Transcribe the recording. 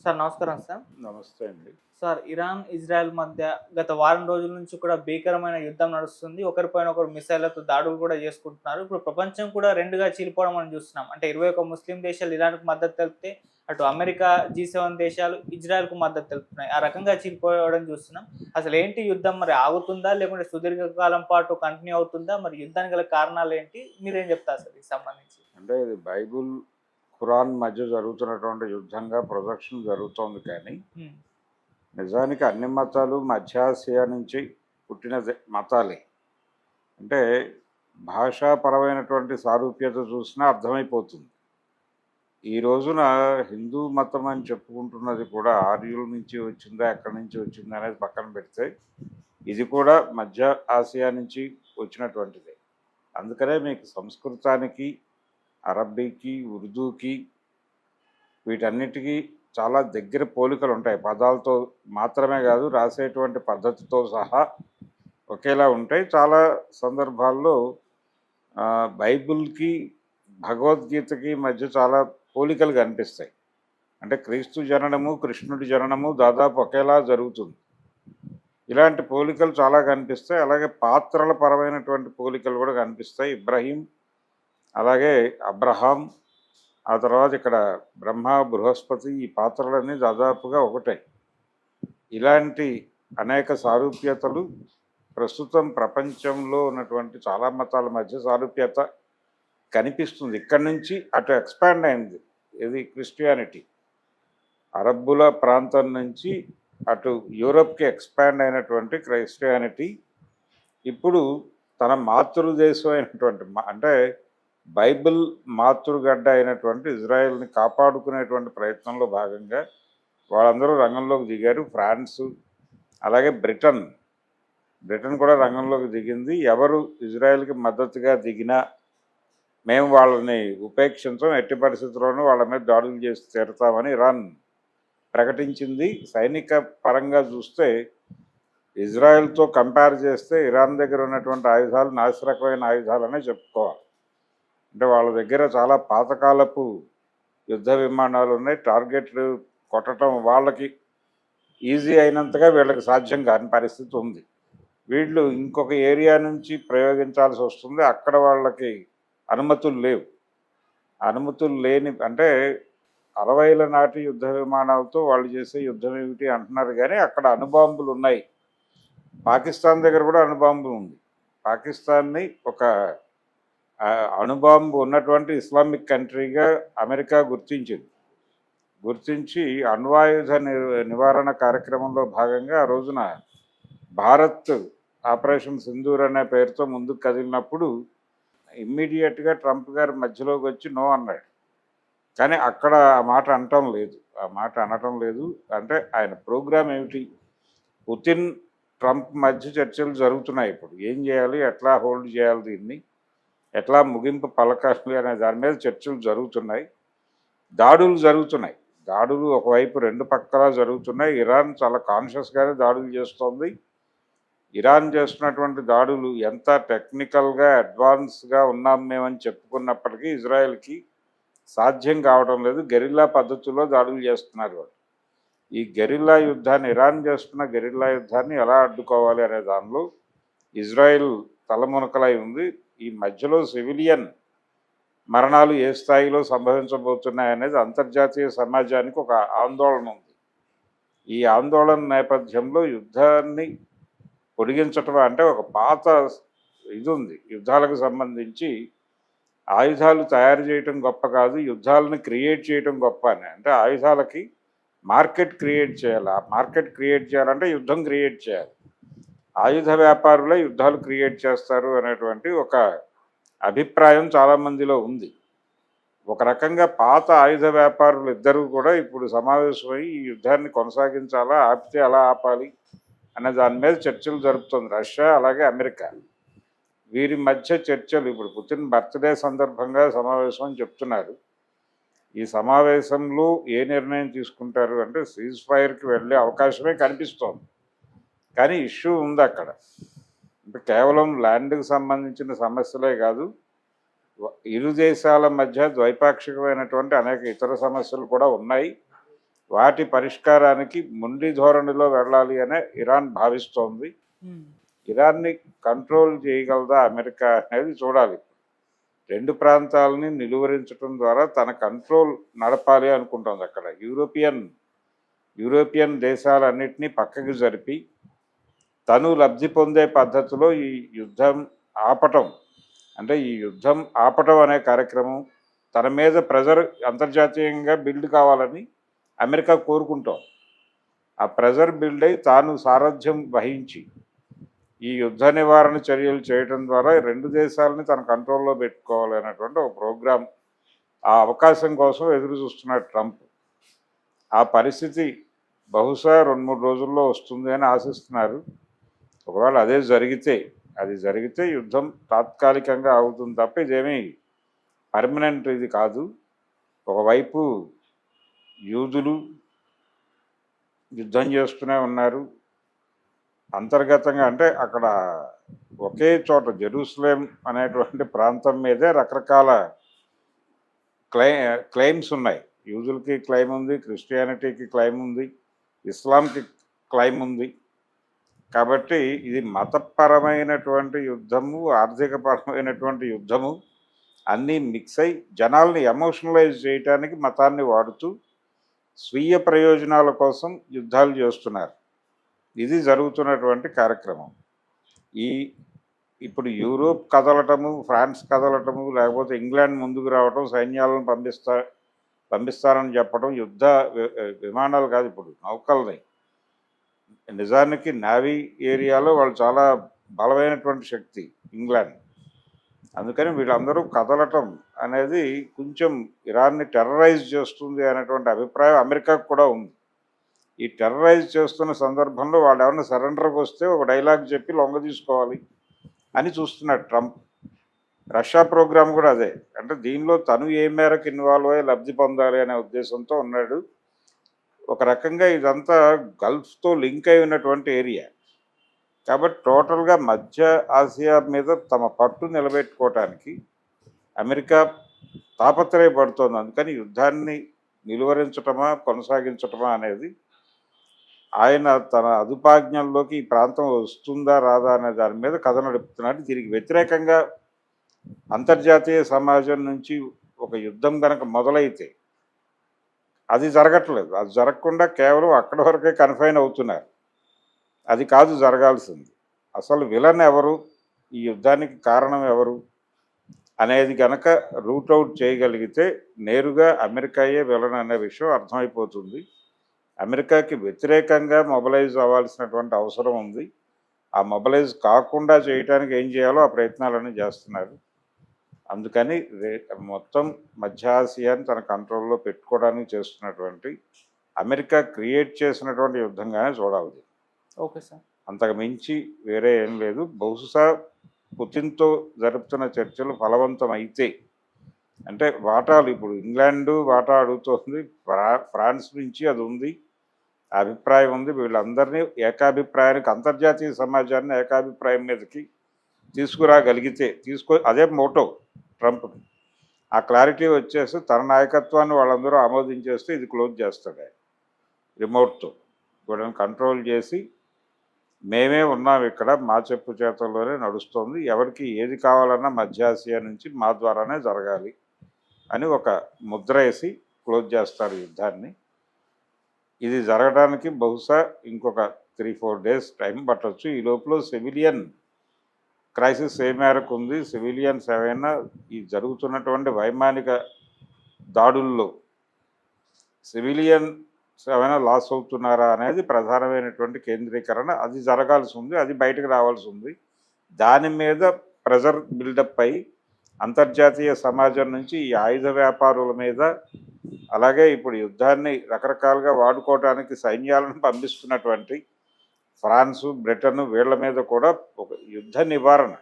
Sir నమస్కారం sir. నమస్తే అండి. సార్ ఇరాన్, ఇజ్రాయెల్ మధ్య గత వారం రోజుల నుంచి కూడా భీకరమైన యుద్ధం నడుస్తుంది. ఒకరిపైన ఒకరు మిసైళ్లతో దాడులు కూడా చేసుకుంటున్నారు. ఇప్పుడు ప్రపంచం కూడా 2గా చీలిపోవడం మనం చూస్తున్నాం. అంటే 21 ముస్లిం దేశాలు ఇరాన్‌కు మద్దతు తెలిపితే, అటు అమెరికా, G7 దేశాలు ఇజ్రాయెల్‌కు మద్దతు తెలుపుతున్నాయి. ఆ రకంగా చీలిపోవడం చూస్తున్నాం. అసలేంటి యుద్ధం మరి ఆగుతుందా? లేకుంటే సుదీర్ఘకాలం పాటు కంటిన్యూ అవుతుందా? మరి యుద్ధానికి గల కారణాలేంటి? మీరేం చెప్తారు సార్ దీనికి సంబంధించి? అంటే ఇది బైబుల్, ఖురాన్ మధ్య జరుగుతున్నటువంటి యుద్ధంగా ప్రొజెక్షన్ జరుగుతోంది కానీ, హ్మ్. నిజానికి అన్ని మతాలు మధ్యాసియా నుంచి పుట్టిన మతాలే. అంటే భాషాపరమైనటువంటి సారూప్యత చూసినా అర్థమైపోతుంది. ఈ రోజున హిందూ మతం అని చెప్పుకుంటున్నది కూడా ఆర్యుల నుంచి వచ్చిందా, ఎక్కడి నుంచి వచ్చిందా అనేది పక్కన పెడితే, ఇది కూడా మధ్య ఆసియా నుంచి వచ్చినటువంటిదే. అందుకనే మీకు సంస్కృతానికి, అరబ్బీకి, ఉర్దూకి వీటన్నిటికీ చాలా దగ్గర పోలికలు ఉంటాయి. పదాలతో మాత్రమే కాదు, రాసేటువంటి పద్ధతితో సహా ఒకేలా ఉంటాయి. చాలా సందర్భాల్లో బైబిల్కి, భగవద్గీతకి మధ్య చాలా పోలికలు కనిపిస్తాయి. అంటే క్రీస్తు జననము, కృష్ణుడి జననము దాదాపు ఒకేలా జరుగుతుంది. ఇలాంటి పోలికలు చాలా కనిపిస్తాయి. అలాగే పాత్రల పరమైనటువంటి పోలికలు కూడా కనిపిస్తాయి. ఇబ్రహీం, అలాగే అబ్రహాం, ఆ తర్వాత ఇక్కడ బ్రహ్మ, బృహస్పతి, ఈ పాత్రలన్నీ దాదాపుగా ఒకటే. ఇలాంటి అనేక సారూప్యతలు ప్రస్తుతం ప్రపంచంలో ఉన్నటువంటి చాలా మతాల మధ్య సారూప్యత కనిపిస్తుంది. ఇక్కడి నుంచి అటు ఎక్స్పాండ్ అయింది. ఇది క్రిస్టియానిటీ అరబ్బుల ప్రాంతం నుంచి అటు యూరప్కి ఎక్స్పాండ్ అయినటువంటి క్రిస్టియానిటీ ఇప్పుడు తన మాతృదేశం అయినటువంటి అంటే బైబిల్ మాతృగడ్డ అయినటువంటి ఇజ్రాయెల్ని కాపాడుకునేటువంటి ప్రయత్నంలో భాగంగా వాళ్ళందరూ రంగంలోకి దిగారు. ఫ్రాన్సు, అలాగే బ్రిటన్ కూడా రంగంలోకి దిగింది. ఎవరు ఇజ్రాయెల్కి మద్దతుగా దిగినా మేము వాళ్ళని ఉపేక్షించం, ఎట్టి పరిస్థితుల్లోనూ వాళ్ళ మీద దాడులు చేసి తీరుతామని ఇరాన్ ప్రకటించింది. సైనిక పరంగా చూస్తే ఇజ్రాయెల్తో కంపేర్ చేస్తే ఇరాన్ దగ్గర ఉన్నటువంటి ఆయుధాలు నాసిరకమైన ఆయుధాలనే చెప్పుకోవాలి. అంటే వాళ్ళ దగ్గర చాలా పాతకాలపు యుద్ధ విమానాలు ఉన్నాయి. టార్గెట్లు కొట్టడం వాళ్ళకి ఈజీ అయినంతగా వీళ్ళకి సాధ్యం కాని పరిస్థితి ఉంది. వీళ్ళు ఇంకొక ఏరియా నుంచి ప్రయోగించాల్సి వస్తుంది. అక్కడ వాళ్ళకి అనుమతులు లేవు. అనుమతులు లేని అంటే 60ల నాటి యుద్ధ విమానాలతో వాళ్ళు చేసే యుద్ధం ఏమిటి అంటున్నారు, కానీ అక్కడ అణుబాంబులు ఉన్నాయి. పాకిస్తాన్ దగ్గర కూడా అణుబాంబు ఉంది. పాకిస్తాన్ని ఒక అణుబాంబు ఉన్నటువంటి ఇస్లామిక్ కంట్రీగా అమెరికా గుర్తించి అణ్వాయుధ నివారణ కార్యక్రమంలో భాగంగా ఆ రోజున భారత్ ఆపరేషన్ సింధూర్ అనే పేరుతో ముందుకు కదిలినప్పుడు ఇమ్మీడియట్గా ట్రంప్ గారు మధ్యలోకి వచ్చి నో అన్నాడు. కానీ అక్కడ ఆ మాట అనటం లేదు. అంటే ఆయన ప్రోగ్రామ్ ఏమిటి? పుతిన్, ట్రంప్ మధ్య చర్చలు జరుగుతున్నాయి. ఇప్పుడు ఏం చేయాలి, ఎట్లా హోల్డ్ చేయాలి, దీన్ని ఎట్లా ముగింపు పలకాలి అనే దాని మీద చర్చలు జరుగుతున్నాయి. దాడులు ఒకవైపు రెండు పక్కలా జరుగుతున్నాయి. ఇరాన్ చాలా కాన్షియస్గానే దాడులు చేస్తోంది. ఇరాన్ చేస్తున్నటువంటి దాడులు ఎంత టెక్నికల్గా అడ్వాన్స్గా ఉన్నాం మేమని చెప్పుకున్నప్పటికీ ఇజ్రాయెల్కి సాధ్యం కావడం లేదు. గెరిల్లా పద్ధతుల్లో దాడులు చేస్తున్నారు వాళ్ళు. ఈ గెరిల్లా యుద్ధాన్ని, ఇరాన్ చేస్తున్న గెరిల్లా యుద్ధాన్ని ఎలా అడ్డుకోవాలి అనే దానిలో ఇజ్రాయెల్ తలమునకలై ఉంది. ఈ మధ్యలో సివిలియన్ మరణాలు ఏ స్థాయిలో సంభవించబోతున్నాయనేది అంతర్జాతీయ సమాజానికి ఒక ఆందోళన ఉంది. ఈ ఆందోళన నేపథ్యంలో యుద్ధాన్ని పొడిగించటం అంటే ఒక పాత ఇది ఉంది. యుద్ధాలకు సంబంధించి ఆయుధాలు తయారు చేయటం గొప్ప కాదు, యుద్ధాలను క్రియేట్ చేయటం గొప్ప అని. అంటే ఆయుధాలకి మార్కెట్ క్రియేట్ చేయాలి. ఆ మార్కెట్ క్రియేట్ చేయాలంటే యుద్ధం క్రియేట్ చేయాలి. ఆయుధ వ్యాపారులే యుద్ధాలు క్రియేట్ చేస్తారు అనేటువంటి ఒక అభిప్రాయం చాలామందిలో ఉంది. ఒక రకంగా పాత ఆయుధ వ్యాపారులు ఇద్దరూ కూడా ఇప్పుడు సమావేశమై ఈ యుద్ధాన్ని కొనసాగించాలా, ఆపితే ఎలా ఆపాలి అనే దాని మీద చర్చలు జరుపుతుంది రష్యా, అలాగే అమెరికా. వీరి మధ్య చర్చలు ఇప్పుడు పుతిన్ బర్త్డే సందర్భంగా సమావేశం అని చెప్తున్నారు. ఈ సమావేశంలో ఏ నిర్ణయం తీసుకుంటారు అంటే సీజ్ ఫైర్కి వెళ్ళే అవకాశమే కనిపిస్తోంది. కానీ ఇష్యూ ఉంది అక్కడ. అంటే కేవలం ల్యాండ్కి సంబంధించిన సమస్యలే కాదు, ఇరు దేశాల మధ్య ద్వైపాక్షికమైనటువంటి అనేక ఇతర సమస్యలు కూడా ఉన్నాయి. వాటి పరిష్కారానికి మొండి ధోరణిలో వెళ్ళాలి అనే ఇరాన్ భావిస్తోంది. ఉమ్. ఇరాన్ని కంట్రోల్ చేయగలదా అమెరికా అనేది చూడాలి. రెండు ప్రాంతాలని నిలువరించడం ద్వారా తన కంట్రోల్ నడపాలి అనుకుంటోంది అక్కడ. యూరోపియన్ దేశాలన్నింటినీ పక్కకి జరిపి తను లబ్ధి పొందే పద్ధతిలో ఈ యుద్ధం ఆపటం, అంటే ఈ యుద్ధం ఆపటం అనే కార్యక్రమం, తన మీద ప్రెజర్ అంతర్జాతీయంగా బిల్డ్ కావాలని అమెరికా కోరుకుంటాం. ఆ ప్రెజర్ బిల్డ్ అయి తాను సారథ్యం వహించి ఈ యుద్ధ నివారణ చర్యలు చేయడం ద్వారా రెండు దేశాలని తన కంట్రోల్లో పెట్టుకోవాలి అనేటువంటి ఒక ప్రోగ్రాం, ఆ అవకాశం కోసం ఎదురు చూస్తున్నాడు ట్రంప్. ఆ పరిస్థితి బహుశా 2-3 రోజుల్లో వస్తుంది అని ఆశిస్తున్నారు. ఒకవేళ అది జరిగితే యుద్ధం తాత్కాలికంగా అవుతుంది తప్ప ఇదేమీ పర్మనెంట్ ఇది కాదు. ఒకవైపు యూదులు యుద్ధం చేస్తూనే ఉన్నారు అంతర్గతంగా, అంటే అక్కడ ఒకే చోట జెరూసలేం అనేటువంటి ప్రాంతం మీదే రకరకాల క్లెయిమ్స్ ఉన్నాయి. యూదులకి క్లెయిమ్ ఉంది, క్రిస్టియానిటీకి క్లెయిమ్ ఉంది, ఇస్లాంకి క్లెయిమ్ ఉంది. కాబట్టి ఇది మతపరమైనటువంటి యుద్ధము, ఆర్థికపరమైనటువంటి యుద్ధము అన్నీ మిక్స్ అయి జనాల్ని ఎమోషనలైజ్ చేయటానికి మతాన్ని వాడుతూ స్వీయ ప్రయోజనాల కోసం యుద్ధాలు చేస్తున్నారు. ఇది జరుగుతున్నటువంటి కార్యక్రమం. ఇప్పుడు యూరోప్ కదలటము, ఫ్రాన్స్ కదలటము, లేకపోతే ఇంగ్లాండ్ ముందుకు రావటం, సైన్యాలను పంపిస్తారని చెప్పడం, యుద్ధ విమానాలు కాదు, ఇప్పుడు నౌకల్ని. నిజానికి నావీ ఏరియాలో వాళ్ళు చాలా బలమైనటువంటి శక్తి ఇంగ్లాండ్. అందుకని వీళ్ళందరూ కదలటం అనేది కొంచెం ఇరాన్ని టెర్రరైజ్ చేస్తుంది అనేటువంటి అభిప్రాయం అమెరికాకు కూడా ఉంది. ఈ టెర్రరైజ్ చేస్తున్న సందర్భంలో వాళ్ళు ఎవరైనా సరెండర్కి వస్తే ఒక డైలాగ్ చెప్పి లొంగ తీసుకోవాలి అని చూస్తున్నాడు ట్రంప్. రష్యా ప్రోగ్రాం కూడా అదే, అంటే దీనిలో తను ఏ మేరకు ఇన్వాల్వ్ అయ్యి లబ్ధి పొందాలి అనే ఉద్దేశంతో ఉన్నాడు. ఒక రకంగా ఇదంతా గల్ఫ్తో లింక్ అయి ఉన్నటువంటి ఏరియా కాబట్టి టోటల్గా మధ్య ఆసియా మీద తమ పట్టు నిలబెట్టుకోవటానికి అమెరికా తాపత్రయపడుతోంది. అందుకని యుద్ధాన్ని నిలువరించటమా కొనసాగించటమా అనేది ఆయన తన అదుపాజ్ఞల్లోకి ఈ ప్రాంతం వస్తుందా రాదా అనే దాని మీద కథ నడుపుతున్నాడు. దీనికి వ్యతిరేకంగా అంతర్జాతీయ సమాజం నుంచి ఒక యుద్ధం కనుక మొదలైతే అది జరగట్లేదు. అది జరగకుండా కేవలం అక్కడి వరకే కన్ఫైన్ అవుతున్నారు. అది కాదు జరగాల్సింది. అసలు విలన్ ఎవరు, ఈ యుద్ధానికి కారణం ఎవరు అనేది కనుక రూట్అవుట్ చేయగలిగితే నేరుగా అమెరికాయే విలన్ అనే విషయం అర్థమైపోతుంది. అమెరికాకి వ్యతిరేకంగా మొబలైజ్ అవ్వాల్సినటువంటి అవసరం ఉంది. ఆ మొబలైజ్ కాకుండా చేయడానికి ఏం చేయాలో ఆ ప్రయత్నాలన్నీ చేస్తున్నారు. అందుకని మొత్తం మధ్య ఆసియాని తన కంట్రోల్లో పెట్టుకోవడానికి చేస్తున్నటువంటి అమెరికా క్రియేట్ చేసినటువంటి యుద్ధంగానే చూడాలి. Okay sir. అంతకు మించి వేరే ఏం లేదు. బహుశా పుతిన్తో జరుపుతున్న చర్చలు ఫలవంతం అయితే, అంటే వాటాలు ఇప్పుడు ఇంగ్లాండు వాటా అడుగుతోంది, ఫ్రాన్స్ నుంచి అది ఉంది, అభిప్రాయం ఉంది. వీళ్ళందరినీ ఏకాభిప్రాయానికి, అంతర్జాతీయ సమాజాన్ని ఏకాభిప్రాయం మీదకి తీసుకురాగలిగితే అదే మోటో ట్రంప్కి. ఆ క్లారిటీ వచ్చేసి తన నాయకత్వాన్ని వాళ్ళందరూ ఆమోదించేస్తే ఇది క్లోజ్ చేస్తాడు ఆయన రిమోట్తో. వీళ్ళని కంట్రోల్ చేసి మేమే ఉన్నాం ఇక్కడ, మా చెప్పు చేతల్లోనే నడుస్తోంది, ఎవరికి ఏది కావాలన్నా మధ్య ఆసియా నుంచి మా ద్వారానే జరగాలి అని ఒక ముద్ర వేసి క్లోజ్ చేస్తారు యుద్ధాన్ని. ఇది జరగడానికి బహుశా ఇంకొక 3-4 డేస్ టైం పట్టవచ్చు. ఈ లోపల సివిలియన్ క్రైసిస్ ఏ మేరకు ఉంది, సివిలియన్స్ ఏమైనా ఈ జరుగుతున్నటువంటి వైమానిక దాడుల్లో సివిలియన్స్ ఏమైనా లాస్ అవుతున్నారా అనేది ప్రధానమైనటువంటి కేంద్రీకరణ. అది జరగాల్సి ఉంది, అది బయటకు రావాల్సి ఉంది. దాని మీద ప్రెజర్ బిల్డప్ అయి అంతర్జాతీయ సమాజం నుంచి ఈ ఆయుధ వ్యాపారుల మీద, అలాగే ఇప్పుడు యుద్ధాన్ని రకరకాలుగా వాడుకోవడానికి సైన్యాలను పంపిస్తున్నటువంటి ఫ్రాన్సు, బ్రిటన్ వీళ్ళ మీద కూడా ఒక యుద్ధ నివారణ